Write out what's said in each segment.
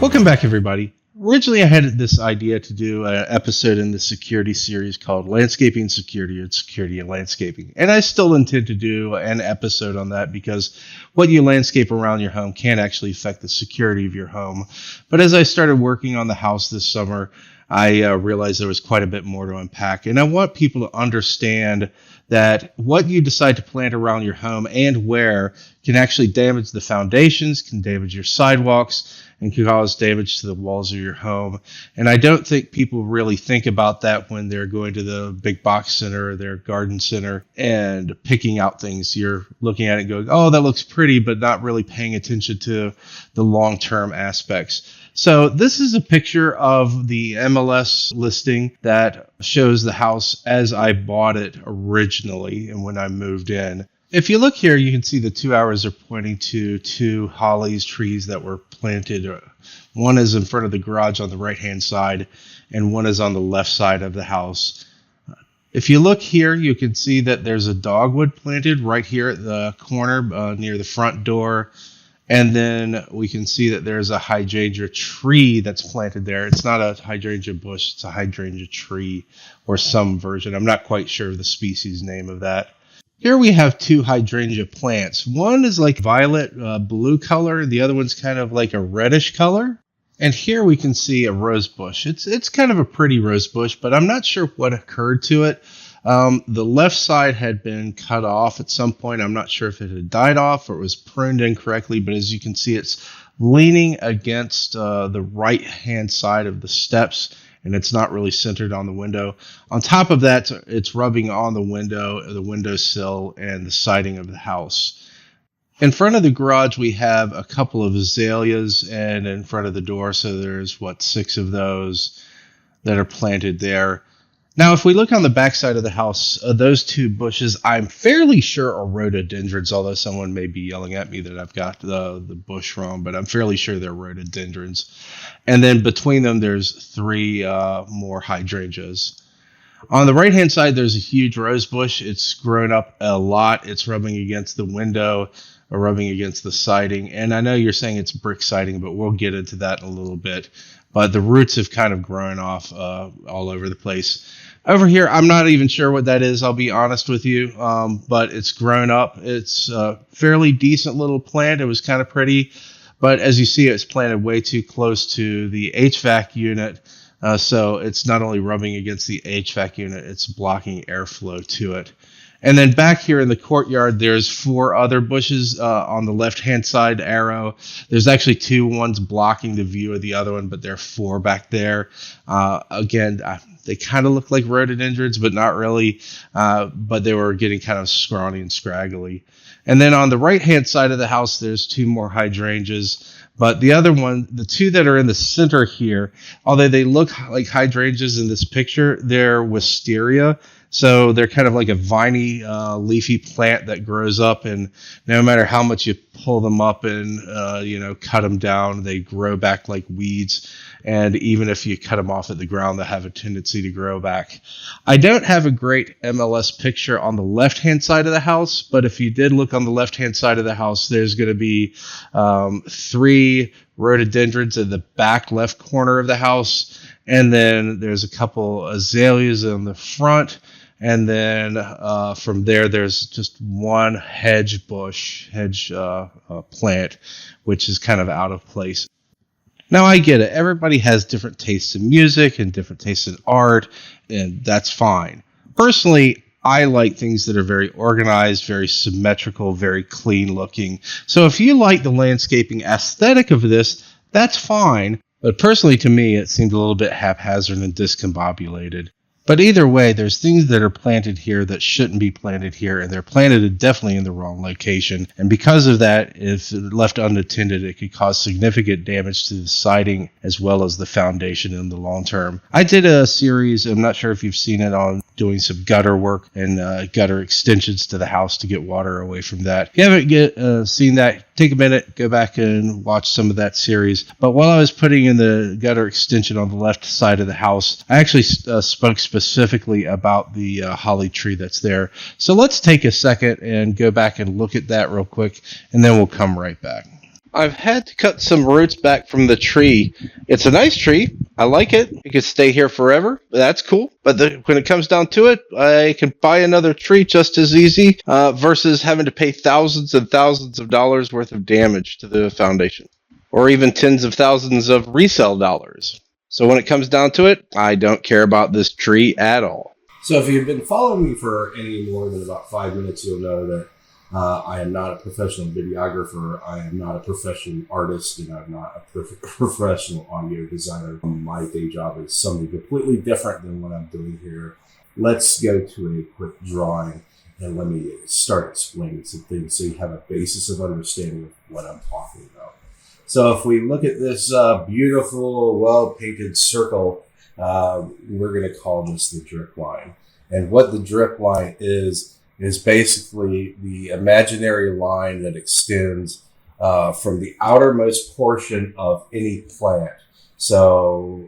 Welcome back, everybody. Originally, I had this idea to do an episode in the security series called Landscaping Security or Security and Landscaping. And I still intend to do an episode on that because what you landscape around your home can actually affect the security of your home. But as I started working on the house this summer, I realized there was quite a bit more to unpack. And I want people to understand that what you decide to plant around your home and where can actually damage the foundations, can damage your sidewalks, and can cause damage to the walls of your home. And I don't think people really think about that when they're going to the big box center or their garden center and picking out things. You're looking at it going, oh, that looks pretty, but not really paying attention to the long-term aspects. So this is a picture of the MLS listing that shows the house as I bought it originally and when I moved in. If you look here, you can see the 2 arrows are pointing to two hollies trees that were planted. One is in front of the garage on the right-hand side, and one is on the left side of the house. If you look here, you can see that there's a dogwood planted right here at the corner near the front door. And then we can see that there's a hydrangea tree that's planted there. It's not a hydrangea bush, it's a hydrangea tree or some version. I'm not quite sure of the species name of that. Here we have two hydrangea plants. One is like violet blue color. The other one's kind of like a reddish color. And here we can see a rose bush. It's kind of a pretty rose bush, but I'm not sure what occurred to it. The left side had been cut off at some point. I'm not sure if it had died off or it was pruned incorrectly, but as you can see, it's leaning against the right-hand side of the steps, and it's not really centered on the window. On top of that, it's rubbing on the windowsill, and the siding of the house. In front of the garage, we have a couple of azaleas, and in front of the door, so there's, 6 of those that are planted there. Now, if we look on the back side of the house, those two bushes, I'm fairly sure are rhododendrons, although someone may be yelling at me that I've got the bush wrong, but I'm fairly sure they're rhododendrons. And then between them, there's 3 more hydrangeas. On the right-hand side, there's a huge rose bush. It's grown up a lot. It's rubbing against the window, or rubbing against the siding. And I know you're saying it's brick siding, but we'll get into that in a little bit. But the roots have kind of grown off all over the place. Over here, I'm not even sure what that is, I'll be honest with you, but it's grown up. It's a fairly decent little plant. It was kind of pretty, but as you see, it's planted way too close to the HVAC unit, so it's not only rubbing against the HVAC unit, it's blocking airflow to it. And then back here in the courtyard, there's 4 other bushes on the left-hand side arrow. There's actually 2 ones blocking the view of the other one, but there are 4 back there. Again, they kind of look like rhododendrons, but not really. But they were getting kind of scrawny and scraggly. And then on the right-hand side of the house, there's 2 more hydrangeas. But the other one, the 2 that are in the center here, although they look like hydrangeas in this picture, they're wisteria. So they're kind of like a viney, leafy plant that grows up, and no matter how much you pull them up and cut them down, they grow back like weeds. And even if you cut them off at the ground, they have a tendency to grow back. I don't have a great MLS picture on the left-hand side of the house, but if you did look on the left-hand side of the house, there's going to be 3 rhododendrons in the back left corner of the house, and then there's a couple azaleas in the front. And then from there, there's just 1 hedge plant, which is kind of out of place. Now, I get it. Everybody has different tastes in music and different tastes in art, and that's fine. Personally, I like things that are very organized, very symmetrical, very clean looking. So if you like the landscaping aesthetic of this, that's fine. But personally, to me, it seemed a little bit haphazard and discombobulated. But either way, there's things that are planted here that shouldn't be planted here, and they're planted definitely in the wrong location. And because of that, if left unattended, it could cause significant damage to the siding as well as the foundation in the long term. I did a series, I'm not sure if you've seen it, on doing some gutter work and gutter extensions to the house to get water away from that. If you haven't seen that, take a minute, go back and watch some of that series. But while I was putting in the gutter extension on the left side of the house, I actually spoke specifically about the holly tree that's there. So let's take a second and go back and look at that real quick, and then we'll come right back. I've had to cut some roots back from the tree. It's a nice tree. I like it. It could stay here forever. That's cool. But when it comes down to it, I can buy another tree just as easy versus having to pay thousands and thousands of dollars worth of damage to the foundation, or even tens of thousands of resale dollars. So when it comes down to it, I don't care about this tree at all. So if you've been following me for any more than about 5 minutes, you'll know that I am not a professional videographer. I am not a professional artist, and I'm not a professional audio designer. My day job is something completely different than what I'm doing here. Let's go to a quick drawing, and let me start explaining some things so you have a basis of understanding of what I'm talking about. So if we look at this beautiful, well-painted circle, we're going to call this the drip line. And what the drip line is basically the imaginary line that extends from the outermost portion of any plant. So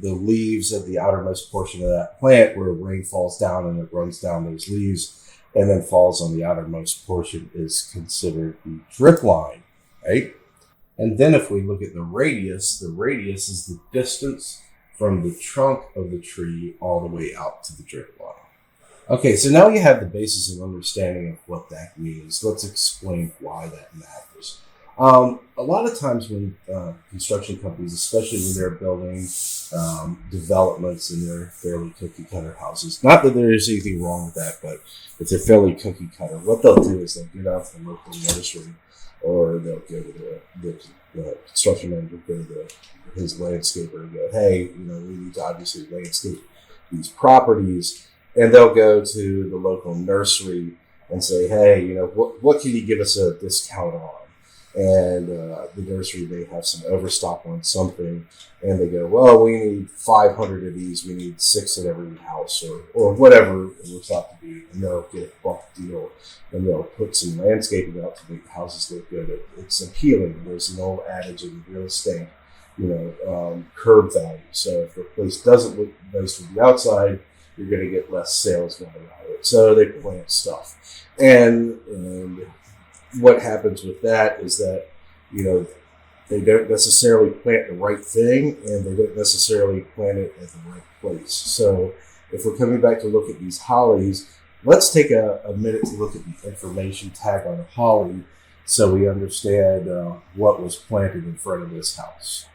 the leaves of the outermost portion of that plant, where rain falls down and it runs down those leaves and then falls on the outermost portion, is considered the drip line, right? And then if we look at the radius is the distance from the trunk of the tree all the way out to the drip line. Okay, so now you have the basis of understanding of what that means. Let's explain why that matters. A lot of times when construction companies, especially when they're building developments and they're fairly cookie cutter houses, not that there's anything wrong with that, but if they're fairly cookie cutter, what they'll do is they'll get out to the local nursery, or they'll go to the construction manager, go to his landscaper and go, hey, we need to obviously landscape these properties. And they'll go to the local nursery and say, hey, what can you give us a discount on? And the nursery may have some overstock on something. And they go, well, we need 500 of these. We need 6 at every house, or whatever it works out to be. And they'll get a bulk deal. And they'll put some landscaping out to make the houses look good. It's appealing. There's an old adage in real estate, curb value. So if the place doesn't look nice from the outside, you're going to get less sales going out of it. So they plant stuff. And what happens with that is that, they don't necessarily plant the right thing, and they don't necessarily plant it at the right place. So if we're coming back to look at these hollies, let's take a minute to look at the information tag on a holly so we understand what was planted in front of this house.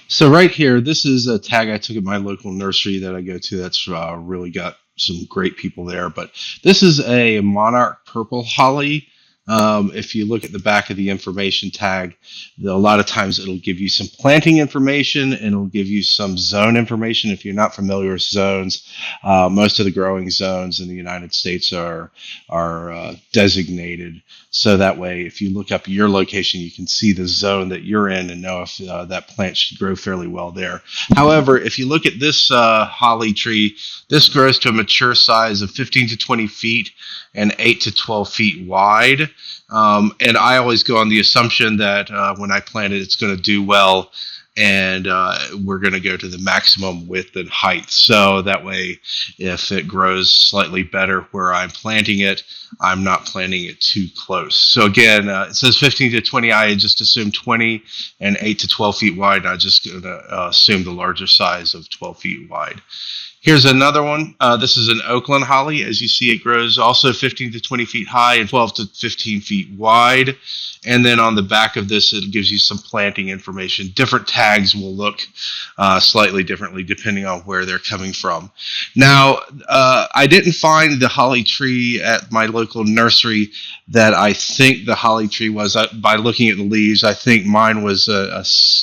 So right here, this is a tag I took at my local nursery that I go to that's really got some great people there. But this is a Monarch purple holly. If you look at the back of the information tag, a lot of times it'll give you some planting information and it'll give you some zone information. If you're not familiar with zones, most of the growing zones in the United States are designated. So that way, if you look up your location, you can see the zone that you're in and know if that plant should grow fairly well there. However, if you look at this holly tree, this grows to a mature size of 15 to 20 feet and 8 to 12 feet wide. And I always go on the assumption that when I plant it, it's going to do well, and we're going to go to the maximum width and height. So that way, if it grows slightly better where I'm planting it, I'm not planting it too close. So again, it says 15 to 20. I just assume 20 and 8 to 12 feet wide. And I'm just going to assume the larger size of 12 feet wide. Here's another one. This is an Oakland holly. As you see, it grows also 15 to 20 feet high and 12 to 15 feet wide. And then on the back of this, it gives you some planting information. Different tags will look slightly differently depending on where they're coming from. Now, I didn't find the holly tree at my local nursery that I think the holly tree was. By looking at the leaves, I think mine was a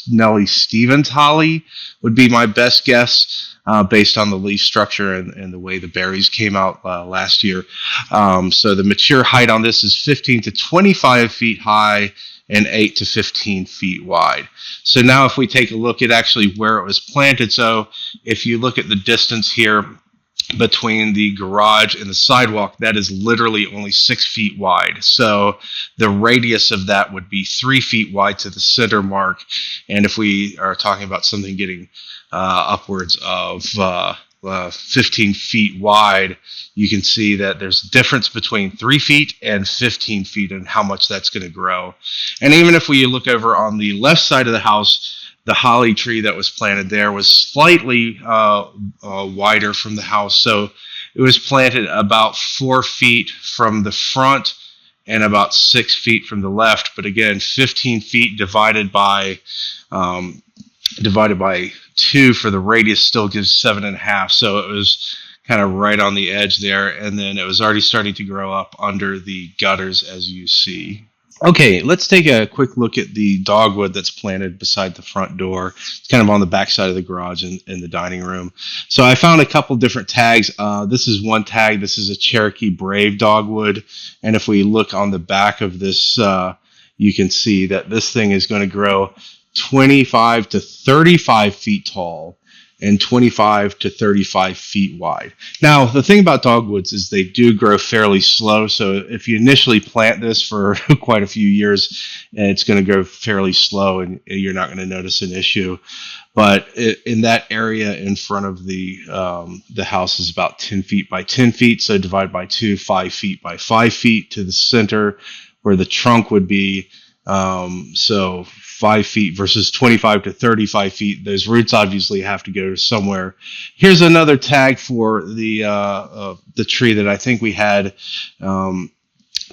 Nellie Stevens holly would be my best guess. Based on the leaf structure and the way the berries came out last year. So the mature height on this is 15 to 25 feet high and 8 to 15 feet wide. So now if we take a look at actually where it was planted, so if you look at the distance here between the garage and the sidewalk, that is literally only 6 feet wide. So the radius of that would be 3 feet wide to the center mark. And if we are talking about something getting upwards of 15 feet wide, you can see that there's a difference between 3 feet and 15 feet and how much that's going to grow. And even if we look over on the left side of the house, the holly tree that was planted there was slightly wider from the house. So it was planted about 4 feet from the front and about 6 feet from the left. But again, 15 feet divided by 2 for the radius still gives 7.5. So it was kind of right on the edge there. And then it was already starting to grow up under the gutters, as you see. Okay, let's take a quick look at the dogwood that's planted beside the front door. It's kind of on the back side of the garage and in the dining room. So I found a couple different tags. This is one tag. This is a Cherokee Brave dogwood. And if we look on the back of this, you can see that this thing is going to grow 25 to 35 feet tall and 25 to 35 feet wide. Now, the thing about dogwoods is they do grow fairly slow. So if you initially plant this for quite a few years, it's going to grow fairly slow and you're not going to notice an issue. But in that area in front of the house is about 10 feet by 10 feet. So divide by 2, 5 feet by 5 feet to the center where the trunk would be. So 5 feet versus 25 to 35 feet. Those roots obviously have to go somewhere. Here's another tag for the tree that I think we had,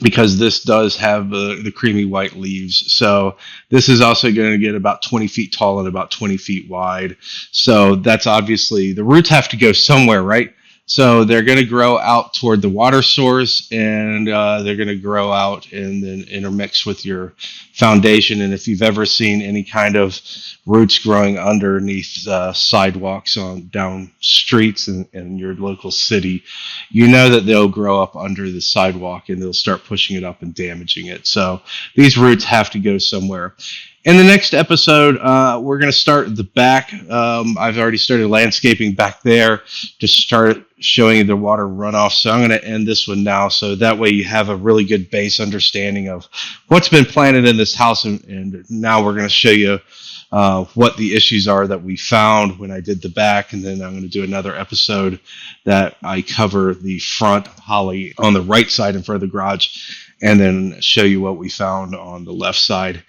because this does have the creamy white leaves. So this is also going to get about 20 feet tall and about 20 feet wide. So that's obviously, the roots have to go somewhere, right? So they're going to grow out toward the water source, and they're going to grow out and then intermix with your foundation. And if you've ever seen any kind of roots growing underneath sidewalks down streets in your local city, you know that they'll grow up under the sidewalk and they'll start pushing it up and damaging it. So these roots have to go somewhere. In the next episode, we're going to start at the back. I've already started landscaping back there to start showing you the water runoff. So I'm going to end this one now. So that way you have a really good base understanding of what's been planted in this house. And now we're going to show you what the issues are that we found when I did the back. And then I'm going to do another episode that I cover the front holly on the right side in front of the garage, and then show you what we found on the left side.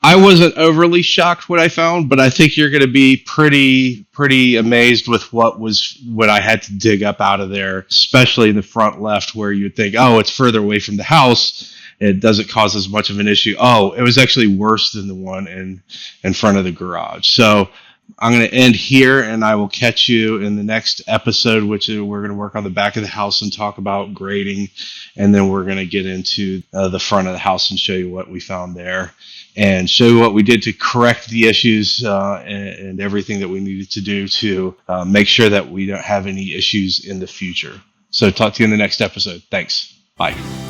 I wasn't overly shocked what I found, but I think you're going to be pretty amazed with what I had to dig up out of there, especially in the front left, where you'd think, oh, it's further away from the house. It doesn't cause as much of an issue. Oh, it was actually worse than the one in front of the garage. So I'm going to end here, and I will catch you in the next episode, which is we're going to work on the back of the house and talk about grading, and then we're going to get into the front of the house and show you what we found there, and show you what we did to correct the issues and everything that we needed to do to make sure that we don't have any issues in the future. So talk to you in the next episode. Thanks. Bye.